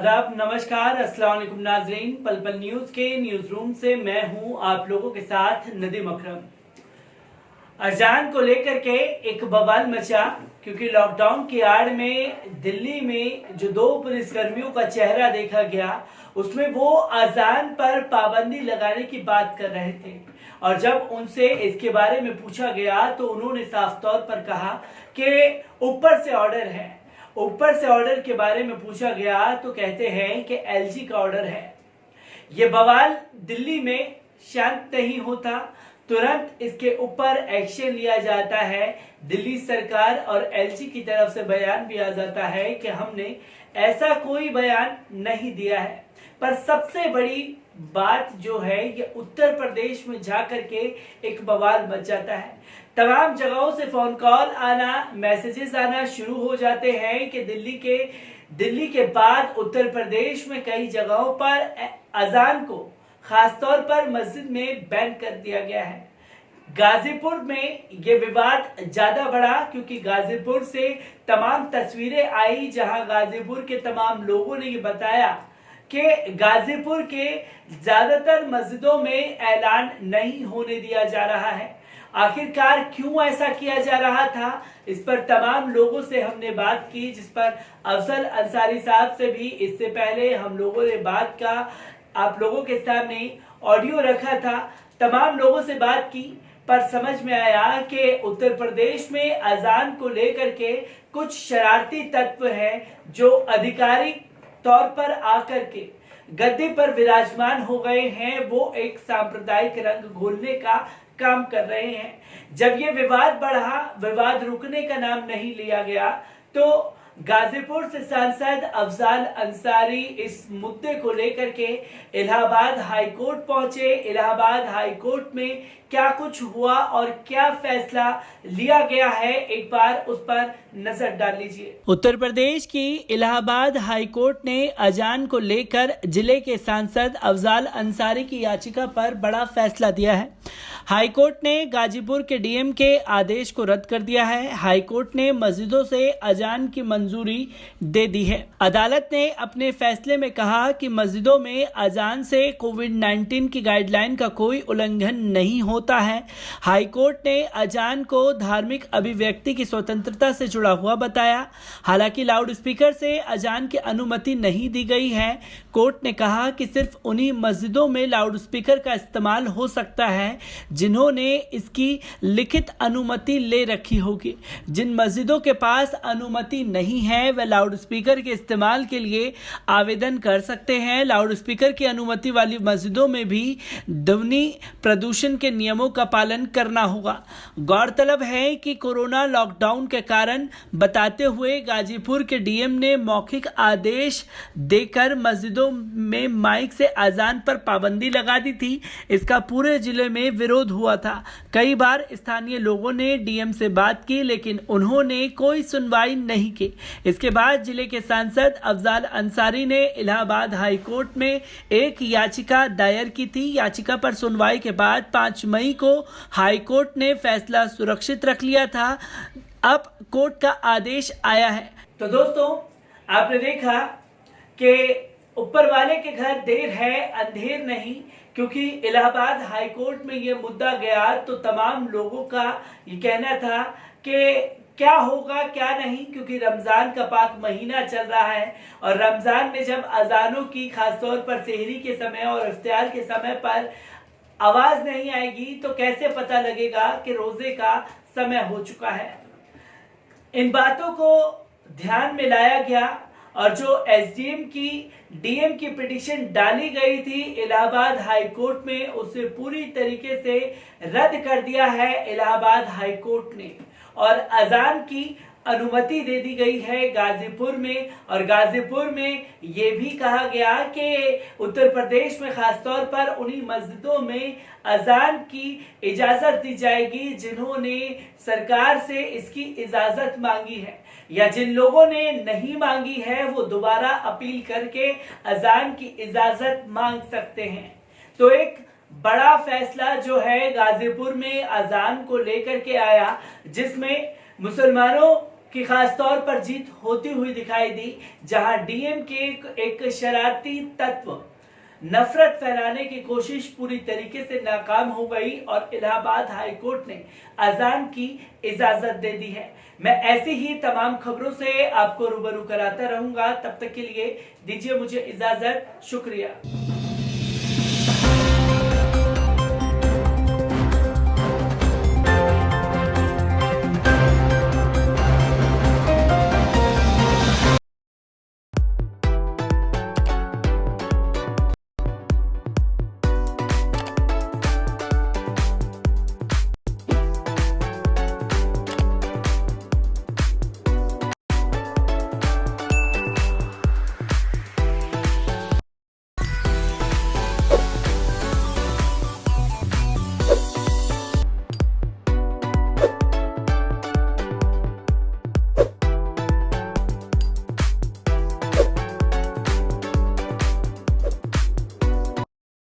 आदाब, नमस्कार, अस्सलाम वालेकुम नाजरीन। पल पल न्यूज के न्यूज रूम से मैं हूं आप लोगों के साथ नदीम अकरम। अजान को लेकर के एक बवाल मचा क्योंकि लॉकडाउन की आड़ में दिल्ली में जो 2 पुलिसकर्मियों का चेहरा देखा गया उसमें वो अजान पर पाबंदी लगाने की बात कर रहे थे और जब उनसे इसके बारे में पूछा गया तो उन्होंने साफ तौर पर कहा कि ऊपर से ऑर्डर है। ऊपर से ऑर्डर के बारे में पूछा गया तो कहते हैं कि एलजी का ऑर्डर है। ये बवाल दिल्ली में शांत नहीं होता, तुरंत इसके ऊपर एक्शन लिया जाता है। दिल्ली सरकार और एलजी की तरफ से बयान भी आ जाता है कि हमने ऐसा कोई बयान नहीं दिया है। पर सबसे बड़ी बात जो है ये उत्तर प्रदेश में जाकर के एक बवाल मच जाता है। तमाम जगहों से फोन कॉल आना, मैसेजेस आना शुरू हो जाते हैं कि दिल्ली के बाद उत्तर प्रदेश में कई जगहों पर अजान को खासतौर पर मस्जिद में बैन कर दिया गया है। गाजीपुर में ये विवाद ज्यादा बढ़ा क्योंकि गाजीपुर से तमाम तस्वीरें आई जहां गाजीपुर के तमाम लोगों ने ये बताया कि गाजीपुर के ज्यादातर मस्जिदों में ऐलान नहीं होने दिया जा रहा है। आखिरकार क्यों ऐसा किया जा रहा था, इस पर तमाम लोगों से हमने बात की, जिस पर अफजल अंसारी साहब से भी इससे पहले हम लोगों ने बात का आप लोगों के सामने ऑडियो रखा था। तमाम लोगों से बात की पर समझ में आया कि उत्तर प्रदेश में अजान को लेकर के कुछ शरारती तत्व हैं जो आधिकारिक तौर पर आकर के गद्दे पर विराजमान हो गए हैं। वो एक सांप्रदायिक रंग घोलने का काम कर रहे हैं। जब ये विवाद बढ़ा, विवाद रुकने का नाम नहीं लिया गया तो गाजीपुर से सांसद अफजल अंसारी इस मुद्दे को लेकर के इलाहाबाद हाई कोर्ट पहुंचे। इलाहाबाद हाई कोर्ट में क्या कुछ हुआ और क्या फैसला लिया गया है, एक बार उस पर नजर डाल लीजिए। उत्तर प्रदेश की इलाहाबाद हाई कोर्ट ने अजान को लेकर जिले के सांसद अफजल अंसारी की याचिका पर बड़ा फैसला दिया है। हाई कोर्ट ने गाजीपुर के डीएम के आदेश को रद्द कर दिया है। हाई कोर्ट ने मस्जिदों से अजान की मंजूरी दे दी है। अदालत ने अपने फैसले में कहा कि मस्जिदों में अजान से कोविड-19 की गाइडलाइन का कोई उल्लंघन नहीं होता है। हाई कोर्ट ने अजान को धार्मिक अभिव्यक्ति की स्वतंत्रता से जुड़ा हुआ बताया। हालांकि लाउड स्पीकर से अजान की अनुमति नहीं दी गई है। कोर्ट ने कहा कि सिर्फ उन्हीं मस्जिदों में लाउड स्पीकर का इस्तेमाल हो सकता है जिन्होंने इसकी लिखित अनुमति ले रखी होगी। जिन मस्जिदों के पास अनुमति नहीं है वह लाउड स्पीकर के इस्तेमाल के लिए आवेदन कर सकते हैं। लाउड स्पीकर की अनुमति वाली मस्जिदों में भी ध्वनि प्रदूषण के नियमों का पालन करना होगा। गौरतलब है कि कोरोना लॉकडाउन के कारण बताते हुए गाजीपुर के डीएम ने मौखिक आदेश देकर मस्जिदों में माइक से अजान पर पाबंदी लगा दी थी। इसका पूरे जिले में विरोध हुआ था। कई बार स्थानीय लोगों ने डीएम से बात की लेकिन उन्होंने कोई सुनवाई नहीं की। इसके बाद जिले के सांसद अफजल अंसारी ने इलाहाबाद हाई कोर्ट में एक याचिका दायर की थी। याचिका पर सुनवाई के बाद 5 मई को हाई कोर्ट ने फैसला सुरक्षित रख लिया था। अब कोर्ट का आदेश आया है। तो दोस्तों, आपने देखा कि ऊपर वाले के घर देर है अंधेर नहीं, क्योंकि इलाहाबाद हाई कोर्ट में ये मुद्दा गया तो तमाम लोगों का ये कहना था कि क्या होगा क्या नहीं, क्योंकि रमजान का पाक महीना चल रहा है और रमजान में जब अजानों की खासतौर पर सेहरी के समय और इफ्तार के समय पर आवाज नहीं आएगी तो कैसे पता लगेगा कि रोजे का समय हो चुका है। इन बातों को ध्यान में लाया गया और जो एसडीएम की डीएम की पिटीशन डाली गई थी इलाहाबाद हाई कोर्ट में, उसे पूरी तरीके से रद्द कर दिया है इलाहाबाद हाई कोर्ट ने और अजान की अनुमति दे दी गई है गाजीपुर में। और गाजीपुर में ये भी कहा गया कि उत्तर प्रदेश में खासतौर पर उन्हीं मस्जिदों में अजान की इजाजत दी जाएगी जिन्होंने सरकार से इसकी इजाजत मांगी है, या जिन लोगों ने नहीं मांगी है वो दोबारा अपील करके अजान की इजाजत मांग सकते हैं। तो एक बड़ा फैसला जो है गाजीपुर में अजान को लेकर के आया, जिसमें मुसलमानों की खास तौर पर जीत होती हुई दिखाई दी, जहां डीएम के एक शरारती तत्व नफरत फैलाने की कोशिश पूरी तरीके से नाकाम हो गई और इलाहाबाद हाई कोर्ट ने अजान की इजाजत दे दी है। मैं ऐसी ही तमाम खबरों से आपको रूबरू कराता रहूंगा। तब तक के लिए दीजिए मुझे इजाजत। शुक्रिया।